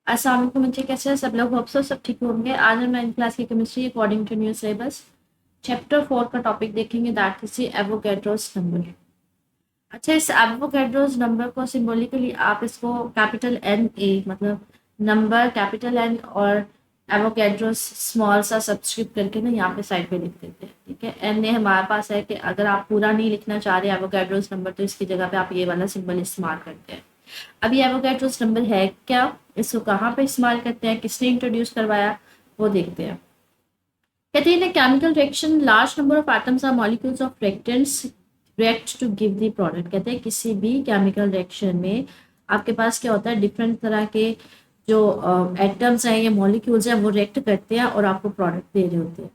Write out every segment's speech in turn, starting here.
अस्सलाम वालेकुम बच्चे, कैसे हैं सब लोग? होप सो सब ठीक होंगे। आज हम 9th क्लास की chemistry according to new syllabus chapter 4 का टॉपिक देखेंगे, दैट इज एवोगैड्रोस नंबर। अच्छा, इस एवोगैड्रोस नंबर को सिंबॉलिकली आप इसको कैपिटल एन ए मतलब नंबर कैपिटल एन और एवोगैड्रोस स्मॉल सा सब्सक्रिप्ट करके ना यहाँ पे साइड पे लिख देते हैं। ठीक है, एन ए हमारे पास है कि अगर आप पूरा नहीं लिखना चाह रहे एवोगैड्रोस नंबर तो इसकी जगह पे आप ये वाला सिंबल इस्तेमाल करते हैं। अब ये एवोगैड्रोस नंबर है क्या, इसको कहाँ पे इस्तेमाल करते हैं, किसने इंट्रोड्यूस करवाया, वो देखते हैं। कहते हैं chemical reaction large number of atoms or molecules of reactants react to give the product. कहते हैं किसी भी केमिकल रिएक्शन में आपके पास क्या होता है, डिफरेंट तरह के जो एटम्स हैं या मॉलिक्यूल्स हैं वो रिएक्ट करते हैं और आपको प्रोडक्ट दे रहे होते हैं।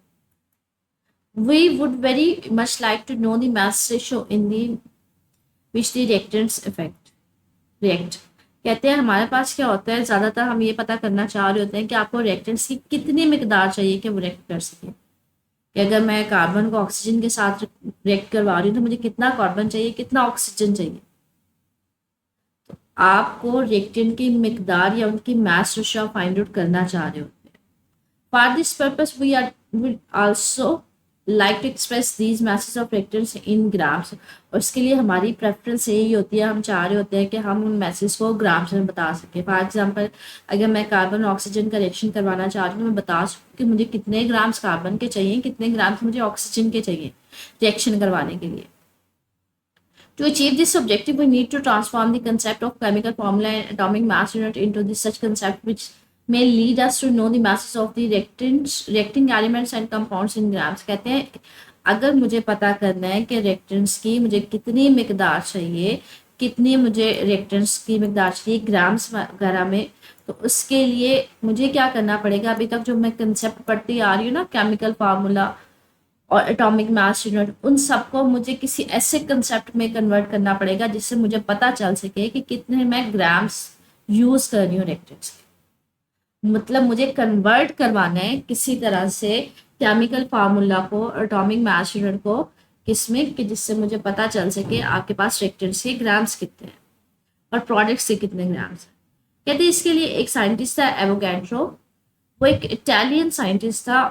We would very much like to know the mass ratio in the which the reactants effect react. कहते हैं हमारे पास क्या होता है, ज़्यादातर हम ये पता करना चाह रहे होते हैं कि आपको रिएक्टेंट्स की कितनी मिकदार चाहिए कि वो रिएक्ट कर सके। कि अगर मैं कार्बन को ऑक्सीजन के साथ रिएक्ट करवा रही हूँ तो मुझे कितना कार्बन चाहिए, कितना ऑक्सीजन चाहिए। तो आपको रिएक्टेंट की मिकदार या उनकी मास रेशियो फाइंड आउट करना चाह रहे होते हैं। For this purpose we also like to express these message of reactants in grams. और इसके लिए हमारी प्रेफरेंस यही होती है, हम चाह रहे होते हैं कि हम उन मैसेज को ग्राम्स में बता सकें। फॉर एग्जांपल, अगर मैं कार्बन ऑक्सीजन का रिएक्शन करवाना चाह रही हूँ, मैं बता सकूँ कि मुझे कितने ग्राम्स कार्बन के चाहिए, कितने ग्राम्स मुझे ऑक्सीजन के चाहिए रिएक्शन करवाने के लिए। To achieve this objective, we need to transform the concept of chemical formula and atomic mass unit into the such concept which may lead us to know the masses of the reacting elements and compounds in grams। कहते हैं अगर मुझे पता करना है कि reactants की मुझे कितनी मिकदार चाहिए, कितनी मुझे रिएक्टेंट्स की मिकदार चाहिए ग्राम्स वगैरह में, तो उसके लिए मुझे क्या करना पड़ेगा। अभी तक जो मैं कंसेप्ट पढ़ती आ रही हूँ ना, केमिकल फार्मूला और एटॉमिक मास यूनिट, उन सबको मुझे किसी ऐसे कंसेप्ट में कन्वर्ट करना पड़ेगा जिससे मुझे पता चल सके कि कितने मैं ग्राम्स यूज कर रही हूँ रिएक्टेंट्स के। मतलब मुझे कन्वर्ट करवाना है किसी तरह से केमिकल फार्मूला को, एटॉमिक मास यूनिट को किसमें, कि जिससे मुझे पता चल सके आपके पास रिएक्टेंट्स के ग्राम्स कितने हैं और प्रोडक्ट्स के कितने ग्राम्स हैं। कहते हैं इसके लिए एक साइंटिस्ट था एवोगैड्रो, वो एक इटालियन साइंटिस्ट था।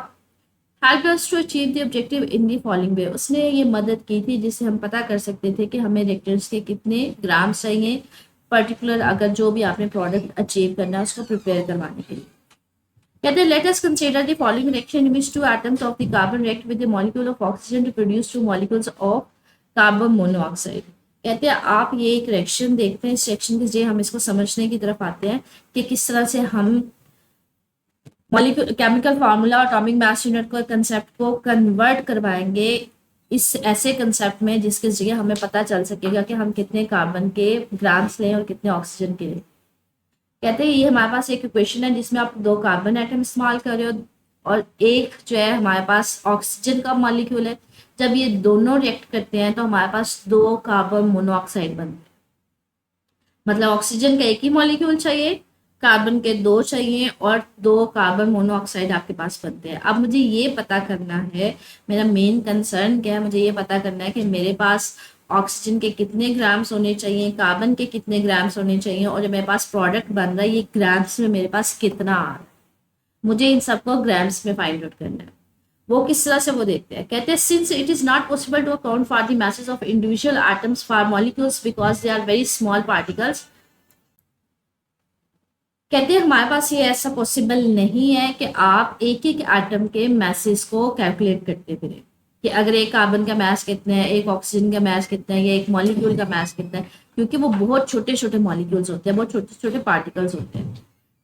Help us to achieve the objective in the following way. उसने ये मदद की थी जिससे हम पता कर सकते थे कि हमें रिएक्टेंट्स के कितने ग्राम्स चाहिए, पर्टिकुलर अगर जो भी आपने प्रोडक्ट अचीव करना है उसको प्रिपेयर करवाने के लिए। कहते हैं let us consider the following reaction in which two atoms of the carbon react with the molecule of oxygen to produce two molecules of carbon monoxide. कहते हैं आप ये एक रिएक्शन देखते हैं, इस रिएक्शन के जरिए हम इसको समझने की तरफ आते हैं कि किस तरह से हम मॉलिक्यूल केमिकल फार्मूला और एटॉमिक मास यूनिट को कंसेप्ट को कन्वर्ट करवाएंगे इस ऐसे कंसेप्ट में जिसके जरिए हमें पता चल सकेगा कि हम कितने कार्बन के ग्राम्स लें और कितने ऑक्सीजन के लें। कहते हैं ये हमारे पास एक इक्वेशन है जिसमें आप 2 कार्बन एटम इस्तेमाल कर रहे हो और एक जो है हमारे पास ऑक्सीजन का मॉलिक्यूल है। जब ये दोनों रिएक्ट करते हैं तो हमारे पास 2 कार्बन मोनोऑक्साइड बनते हैं। मतलब ऑक्सीजन का एक ही मॉलिक्यूल चाहिए, कार्बन के 2 चाहिए और 2 कार्बन मोनोऑक्साइड आपके पास बनते हैं। अब मुझे ये पता करना है, मेरा मेन कंसर्न क्या है, मुझे ये पता करना है कि मेरे पास ऑक्सीजन के कितने ग्राम्स होने चाहिए, कार्बन के कितने ग्राम्स होने चाहिए और जो मेरे पास प्रोडक्ट बन रहा है ये ग्राम्स में मेरे पास कितना आ रहा है। मुझे इन सबको ग्राम्स में फाइंड आउट करना है। वो किस तरह से वो देखते हैं। कहते हैं since it is not possible to account for the masses of individual atoms for molecules because they are very small particles. कहते हैं हमारे पास ये ऐसा पॉसिबल नहीं है कि आप एक एक एटम के मैसेज को कैलकुलेट करते फिरें कि अगर एक कार्बन का मास कितना है, एक ऑक्सीजन का मास कितना है या एक मॉलिक्यूल का मास कितना है, क्योंकि वो बहुत छोटे छोटे मॉलिक्यूल्स होते हैं, बहुत छोटे छोटे पार्टिकल्स होते हैं।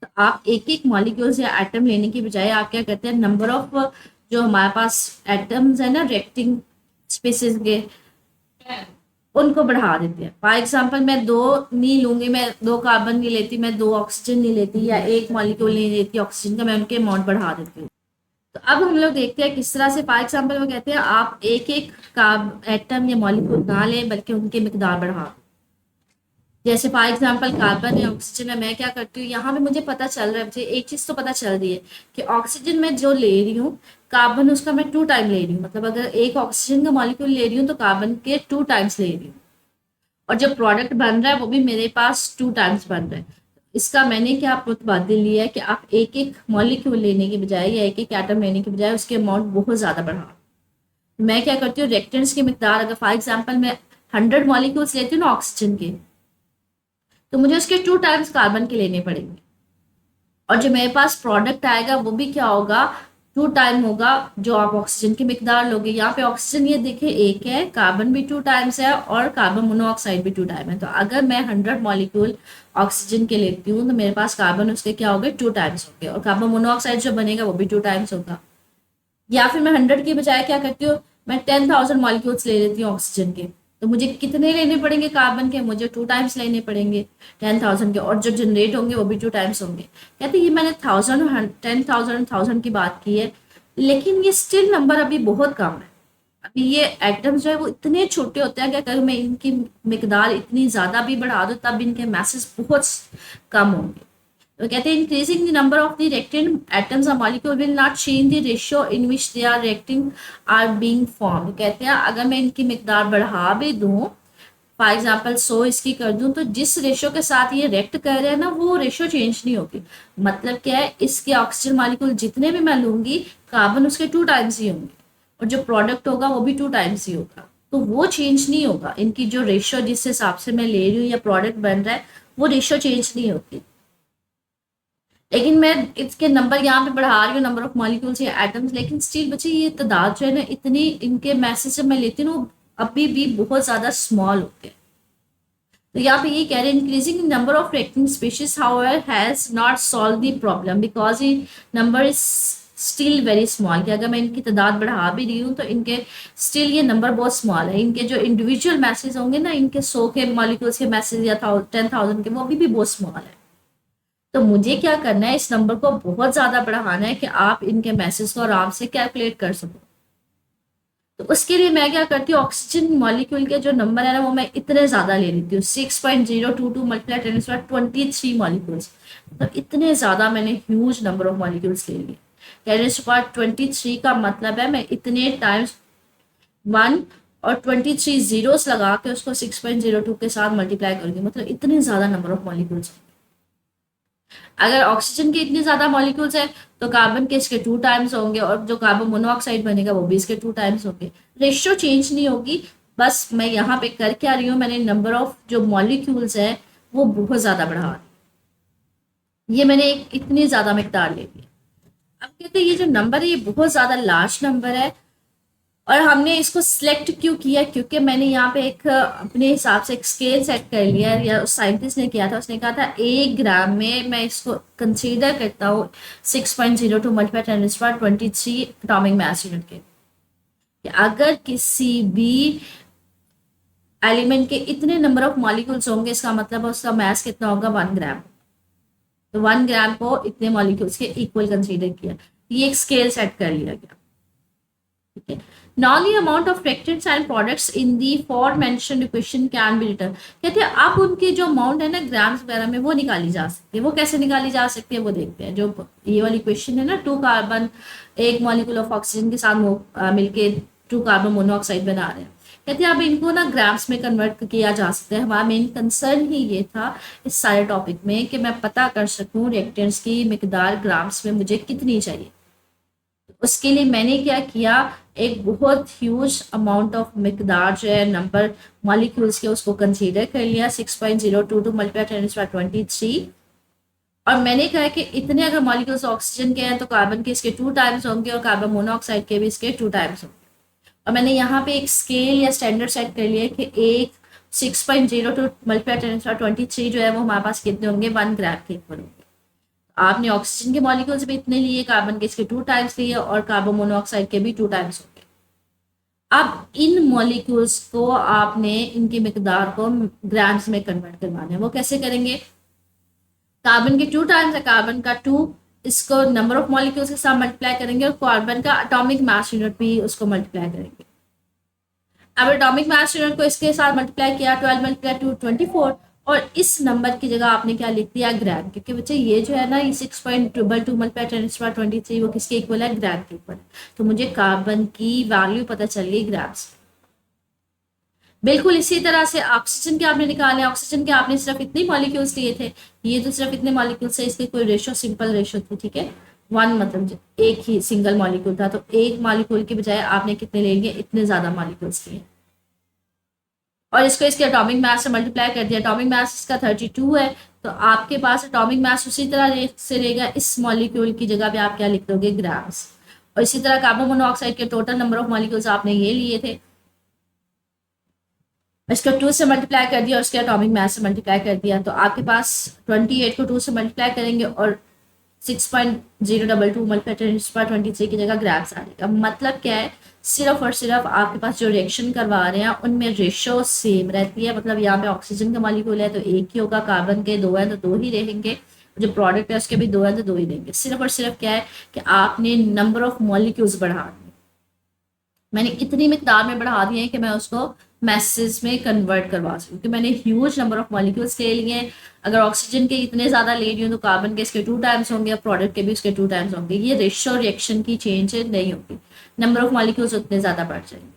तो आप एक एक मॉलिक्यूल्स या एटम लेने की बजाय आप क्या करते हैं, नंबर ऑफ जो हमारे पास एटम्स है ना रिएक्टिंग स्पीसीज के, उनको बढ़ा देते हैं। फॉर एग्जाम्पल मैं 2 नहीं लूंगी, मैं 2 कार्बन नहीं लेती, मैं 2 ऑक्सीजन नहीं लेती या एक मॉलिक्यूल नहीं लेती ऑक्सीजन का, मैं उनके अमाउंट बढ़ा देती हूँ। तो अब हम लोग देखते हैं किस तरह से। फॉर एग्जाम्पल वो कहते हैं आप एक एक कार्ब एटम या मॉलिक्यूल ना लें बल्कि उनकी मिकदार बढ़ा दो। जैसे फॉर एग्जाम्पल कार्बन है, ऑक्सीजन है, मैं क्या करती हूँ यहाँ पे मुझे पता चल रहा है, मुझे एक चीज तो पता चल रही है कि ऑक्सीजन में जो ले रही हूँ कार्बन उसका मैं 2 टाइम ले रही हूँ। मतलब अगर एक ऑक्सीजन का मॉलिक्यूल ले रही हूँ तो कार्बन के 2 टाइम्स ले रही हूँ और जो प्रोडक्ट बन रहा है वो भी मेरे पास 2 टाइम्स बन रहा है। इसका मैंने क्या प्रतिपादन लिया है कि आप एक एक मॉलिक्यूल लेने के बजाय या एक एक एटम लेने के बजाय उसके अमाउंट बहुत ज़्यादा बढ़ाओ। मैं क्या करती हूँ, रिएक्टेंट्स की मिकदार अगर फॉर एग्जांपल मैं 100 मॉलिक्यूल्स लेती हूँ ना ऑक्सीजन के, तो मुझे उसके 2 टाइम्स कार्बन के लेने पड़ेंगे, और जो मेरे पास प्रोडक्ट आएगा वो भी क्या होगा, 2 टाइम होगा जो आप ऑक्सीजन की मिकदार लोगे। यहाँ पे ऑक्सीजन ये देखिए एक है, कार्बन भी 2 टाइम्स है और कार्बन मोनोऑक्साइड भी 2 टाइम है। तो अगर मैं 100 मॉलिक्यूल ऑक्सीजन के लेती हूँ तो मेरे पास कार्बन उसके क्या हो गए, 2 टाइम्स हो गए, और कार्बन मोनोऑक्साइड जो बनेगा वो भी 2 टाइम्स होगा। या फिर मैं 100 की बजाय क्या करती हूँ, मैं 10,000 मॉलिक्यूल्स ले लेती हूँ ऑक्सीजन के, तो मुझे कितने लेने पड़ेंगे कार्बन के, मुझे 2 टाइम्स लेने पड़ेंगे 10,000 के, और जो जनरेट होंगे वो भी 2 टाइम्स होंगे। कहते ये मैंने 10,000 की बात की है, लेकिन ये स्टिल नंबर अभी बहुत कम है। अभी ये एटम्स जो है वो इतने छोटे होते हैं कि अगर मैं इनकी मिकदार इतनी ज़्यादा भी बढ़ा दूँ तब इनके मैसेज बहुत कम होंगे। तो कहते हैं increasing the number of the reactant atoms और molecule will not change the ratio in which they are reacting are being formed. कहते हैं अगर मैं इनकी मिकदार बढ़ा भी दूं, फॉर एग्जाम्पल 100 इसकी कर दूं, तो जिस रेशियो के साथ ये रिएक्ट कर रहे हैं ना वो रेशियो चेंज नहीं होगी। मतलब क्या है, इसके ऑक्सीजन मॉलिक्यूल जितने भी मैं लूंगी, कार्बन उसके 2 टाइम्स ही होंगे, और जो प्रोडक्ट होगा वो भी 2 टाइम्स ही होगा, तो वो चेंज नहीं होगा। इनकी जो रेशियो जिस हिसाब से मैं ले रही हूँ या प्रोडक्ट बन रहा है वो रेशियो चेंज नहीं होती। लेकिन मैं इसके नंबर यहाँ पे बढ़ा रही हूँ, नंबर ऑफ मॉलिक्यूल्स या एटम्स, लेकिन स्टिल बच्चे ये तादाद जो है ना, इतनी इनके मैसेज जब मैं लेती हूँ वो अभी भी बहुत ज्यादा स्मॉल होते हैं। तो यहाँ पे ये कह रहे हैं increasing number of reacting species however has not solve the problem because ये number is still very small, कि अगर मैं इनकी तादाद बढ़ा भी रही हूँ तो इनके स्टिल ये नंबर बहुत स्मॉल है। इनके जो इंडिविजुअल मैसेज होंगे ना, इनके 100 के मॉलिक्यूल्स के मैसेज या 10,000 के, वो अभी भी बहुत स्मॉल है। तो मुझे क्या करना है, इस नंबर को बहुत ज्यादा बढ़ाना है कि आप इनके मैसेज को आराम से कैलकुलेट कर सको। तो उसके लिए मैं क्या करती हूँ, ऑक्सीजन मॉलिक्यूल के जो नंबर है ना वो मैं इतने ज्यादा ले लेती हूँ, 6.022 मल्टीप्लाई 10 मॉलिक्यूल्स। तो इतने ज्यादा मैंने ह्यूज नंबर ऑफ मॉलिक्यूल्स ले लिए। 10 का मतलब है मैं इतने टाइम्स 1 और 23 जीरोस लगा के उसको 6.02 के साथ मल्टीप्लाई करूंगी, मतलब इतने ज्यादा नंबर ऑफ मॉलिक्यूल्स। अगर ऑक्सीजन के इतने ज्यादा मॉलिक्यूल्स है तो कार्बन के इसके 2 टाइम्स होंगे, और जो कार्बन मोनोऑक्साइड बनेगा वो भी इसके 2 टाइम्स होंगे। रेशियो चेंज नहीं होगी, बस मैं यहाँ पे करके आ रही हूँ, मैंने नंबर ऑफ जो मॉलिक्यूल्स है वो बहुत ज्यादा बढ़ा दी। ये मैंने एक इतनी ज्यादा मिकदार ले ली। अब कहते हैं ये जो नंबर है ये बहुत ज्यादा लार्ज नंबर है, और हमने इसको सिलेक्ट क्यों किया, क्योंकि मैंने यहाँ पे एक अपने हिसाब से एक स्केल सेट कर लिया, या उस साइंटिस्ट ने किया था, उसने कहा था 1 ग्राम में मैं इसको कंसीडर करता हूँ 6.02 मल्टीप्लाई 10⁻23 एटॉमिक मास यूनिट के, कि अगर किसी भी एलिमेंट के इतने नंबर ऑफ मॉलिक्यूल्स होंगे इसका मतलब उसका मास कितना होगा, 1 ग्राम। तो 1 ग्राम को इतने मॉलिक्यूल्स के इक्वल कंसीडर किया, ये एक स्केल सेट कर लिया गया। ठीक है, now the amount of reactants and products in the forementioned equation can be written। कहते हैं अब उनकी जो अमाउंट है ना ग्राम्स वगैरह में वो निकाली जा सकती है। वो कैसे निकाली जा सकती है वो देखते हैं। जो ये वाली क्वेश्चन है ना, 2 कार्बन एक मॉलिक्यूल ऑफ ऑक्सीजन के साथ मिलके 2 कार्बन मोनोऑक्साइड बना रहे हैं। कहते हैं अब इनको ना ग्राम्स में कन्वर्ट किया जा सकता है। हमारा मेन कंसर्न ही ये था इस सारे टॉपिक में कि मैं पता कर सकूं रिएक्टेंट्स की मिकदार ग्राम्स में मुझे कितनी चाहिए। उसके लिए मैंने क्या किया, एक बहुत ह्यूज अमाउंट ऑफ मिकदार जो है नंबर मॉलिक्यूल्स के उसको कंसीडर कर लिया, 6.022 मल्टीप्लाई 10⁻23, और मैंने कहा कि इतने अगर मॉलिक्यूल्स ऑक्सीजन के हैं तो कार्बन के इसके 2 टाइम्स होंगे और कार्बन मोनोऑक्साइड के भी इसके 2 टाइम्स होंगे। और मैंने यहाँ पे एक स्केल या स्टैंडर्ड सेट कर लिया कि एक 6.02 मल्टीप्लाई 10⁻23 जो है वो हमारे पास कितने होंगे, 1 ग्राम के इक्वल होंगे। आपने ऑक्सीजन के मॉलिक्यूल्स भी इतने लिए, कार्बन के इसके 2 टाइम्स लिए, और कार्बन मोनोऑक्साइड के भी 2 टाइम्स होंगे। अब इन मॉलिक्यूल्स को आपने इनकी मिकदार को ग्राम्स में कन्वर्ट करवाना है। वो कैसे करेंगे, कार्बन के 2 टाइम्स है, कार्बन का 2, इसको नंबर ऑफ मॉलिक्यूल्स के साथ मल्टीप्लाई करेंगे, और कार्बन का एटॉमिक मास यूनिट भी उसको मल्टीप्लाई करेंगे। अब एटॉमिक मास यूनिट को इसके साथ मल्टीप्लाई किया, 12 मल्टीप्लाई 2 24, और इस नंबर की जगह आपने क्या लिख दिया, ग्राम, क्योंकि बच्चे ये जो है ना ये 6.2 मल्टीप्लाई 10⁻23 वो किसके इक्वल है, ग्राम के इक्वल है। तो मुझे कार्बन की वैल्यू पता चल गई ग्राम से। बिल्कुल इसी तरह से ऑक्सीजन के आपने निकाले, ऑक्सीजन के आपने सिर्फ इतने मॉलिक्यूल्स लिए थे, ये तो सिर्फ इतने मॉलिक्यूल्स है, इसकी कोई रेशो सिंपल रेशो थी, ठीक है, वन मतलब एक ही सिंगल मॉलिक्यूल था, तो एक मॉलिक्यूल के बजाय आपने कितने ले लिए, इतने ज्यादा मॉलिक्यूल्स लिए, और इसको इसके एटॉमिक मास से मल्टीप्लाई कर दिया, एटॉमिक मास इसका 32 है, तो आपके पास एटॉमिक मास उसी तरह से रहेगा, इस मॉलिक्यूल की जगह पे आप क्या लिख दोगे, ग्राम्स। और इसी तरह कार्बन मोनोऑक्साइड के टोटल नंबर ऑफ मॉलिक्यूल्स आपने ये लिए थे, इसको 2 से मल्टीप्लाई कर दिया और उसके एटॉमिक मास से मल्टीप्लाई कर दिया, तो आपके पास 28 को 2 से मल्टीप्लाई करेंगे और 6.022 मल्टीप्लाई 23 की जगह ग्राम्स आ जाएगा। मतलब क्या है, सिर्फ और सिर्फ आपके पास जो रिएक्शन करवा रहे हैं उनमें रेशो सेम रहती है, मतलब यहाँ पे ऑक्सीजन का मॉलिक्यूल है तो एक ही होगा, कार्बन के दो है तो दो ही रहेंगे, जो प्रोडक्ट है उसके भी दो है तो दो ही रहेंगे। सिर्फ और सिर्फ क्या है कि आपने नंबर ऑफ मॉलिक्यूल्स बढ़ा दिए, मैंने इतनी मिकदार में बढ़ा दिए हैं कि मैं उसको मैसेज में कन्वर्ट करवा सकूँ, क्योंकि मैंने ह्यूज नंबर ऑफ मॉलिक्यूल्स ले लिए हैं। अगर ऑक्सीजन के इतने ज़्यादा ले रही हूँ तो कार्बन के इसके 2 टाइम्स होंगे और प्रोडक्ट के भी उसके 2 टाइम्स होंगे। ये रेशो रिएक्शन की चेंज नहीं होगी, नंबर ऑफ मॉलिक्यूल्स उतने ज़्यादा बढ़ जाएंगे।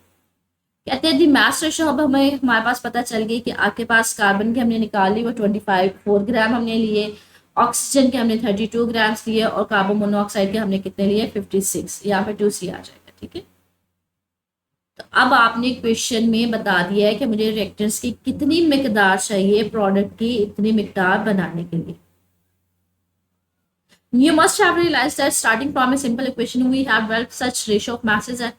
कहते हैं दी मास रेशो, अब हमें हमारे पास पता चल गई कि आपके पास कार्बन के हमने निकाल ली वो 4 ग्राम हमने लिए, ऑक्सीजन के हमने 32 ग्राम्स लिए और कार्बन मोनोऑक्साइड के हमने कितने लिए 56, यहाँ पे 2C आ जाएगा, ठीक है। तो अब आपने क्वेश्चन में बता दिया है कि मुझे रिएक्टेंट्स की कितनी मिकदार चाहिए प्रोडक्ट की इतनी मिकदार बनाने के लिए। You must have realized that starting from a simple equation we have developed such ratio of masses of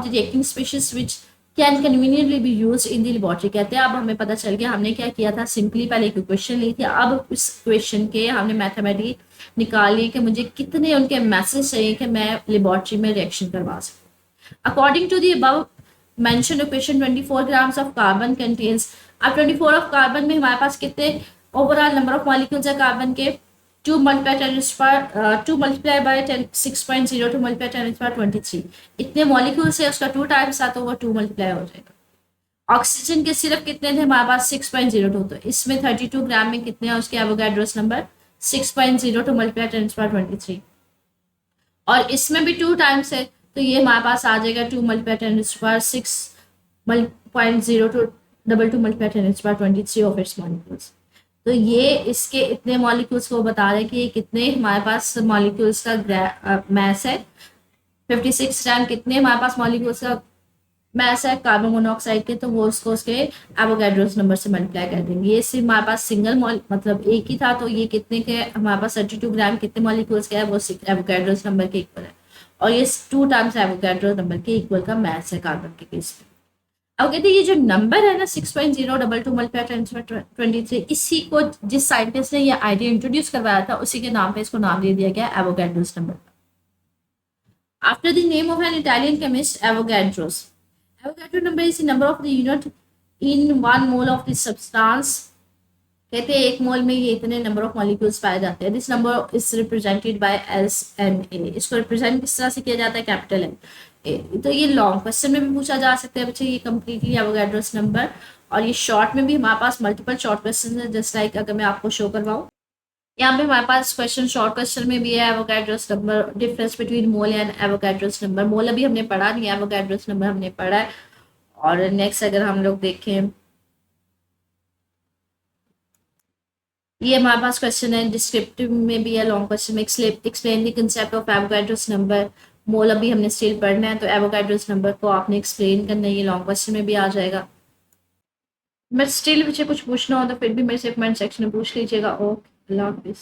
the reacting species which can conveniently be used in the laboratory। कहते हैं अब हमें पता चल गया हमने क्या किया था, सिंपली पहले एक इक्वेशन ली थी, अब उस इक्वेशन के हमने मैथमेटिक निकाली कि मुझे कितने उनके मैसेज चाहिए कि मैं लेबोरेटरी में रिएक्शन करवा सकूँ। According to the above mentioned equation 24 grams of carbon contains, अब 24 of carbon में हमारे पास कितने ओवरऑल नंबर ऑफ मॉलिक्यूल्स है कार्बन के, 2 मल्टीप्लाई 2 मल्टीप्लाई बाय 6.0 2 मल्टीप्लाई 10⁻23, इतने मॉलिक्यूल्स है, उसका 2 टाइम्स आता हुआ 2 मल्टीप्लाई हो जाएगा। ऑक्सीजन के सिर्फ कितने थे हमारे पास 6.02, तो इसमें 32 ग्राम में कितने हैं उसके एवोगाड्रोस नंबर 6.02 मल्टीप्लाई 10⁻23, और इसमें भी 2 टाइम्स है तो ये हमारे पास आ जाएगा 2 multiply 10⁻6.02 22 multiply 10⁻23 of its molecules. तो ये इसके इतने मॉलिक्यूल्स को बता रहे हैं कि कितने हमारे पास मॉलिक्यूल्स का मैस है, 56 ग्राम कितने हमारे पास मॉलिक्यूल्स का मैस है कार्बन मोनोऑक्साइड के, तो वो उसको उसके एवोगाड्रोस नंबर से मल्टीप्लाई कर देंगे। ये सिर्फ हमारे पास सिंगल मतलब एक ही था, तो ये कितने के हमारे पास 32 ग्राम कितने मॉलिक्यूल्स का है वो एवोगाड्रोस नंबर के इक्वल है, और ये 2 टाइम्स एवोगाड्रो नंबर के इक्वल का मैथ्स है कार्बन के केस में। अब कहते हैं ये जो नंबर है ना 6.022 मल्टीप्लाई 10⁻23, इसी को जिस साइंटिस्ट ने ये आइडिया इंट्रोड्यूस करवाया था उसी के नाम पे इसको नाम दे दिया गया Avogadro's number. After the name of an Italian chemist Avogadro's, Avogadro number is the number of the unit in 1 mole of the substance. कहते हैं एक मोल में ये इतने नंबर ऑफ मॉलिक्यूल्स पाए जाते हैं। This number is represented by SNA, इसको रिप्रेजेंट किस तरह से किया जाता है, कैपिटल M। तो ये लॉन्ग क्वेश्चन में भी पूछा जा सकता है बच्चे ये कंप्लीटली एवोगाड्रोस नंबर, और ये शॉर्ट में भी हमारे पास मल्टीपल शॉर्ट क्वेश्चन है, जस्ट लाइक अगर मैं आपको शो करवाऊँ यहाँ पे हमारे पास क्वेश्चन शॉर्ट क्वेश्चन में भी है Avogadro's number, difference between mole and Avogadro's number. Mole अभी हमने पढ़ा नहीं, एवोगाड्रोस नंबर हमने पढ़ा है। और नेक्स्ट अगर हम लोग देखें, ये हमारे पास क्वेश्चन है डिस्क्रिप्टिव में भी है, लॉन्ग क्वेश्चन में explain the concept of Avogadro's number. Mole अभी हमने स्टिल पढ़ना है, तो एवोगाड्रोस नंबर को आपने एक्सप्लेन करना है, ये लॉन्ग क्वेश्चन में भी आ जाएगा। मैं स्टिल मुझे कुछ पूछना हो तो फिर भी मेरे से कमेंट सेक्शन में पूछ लीजिएगा। ओके, अल्लाह हाफिज़।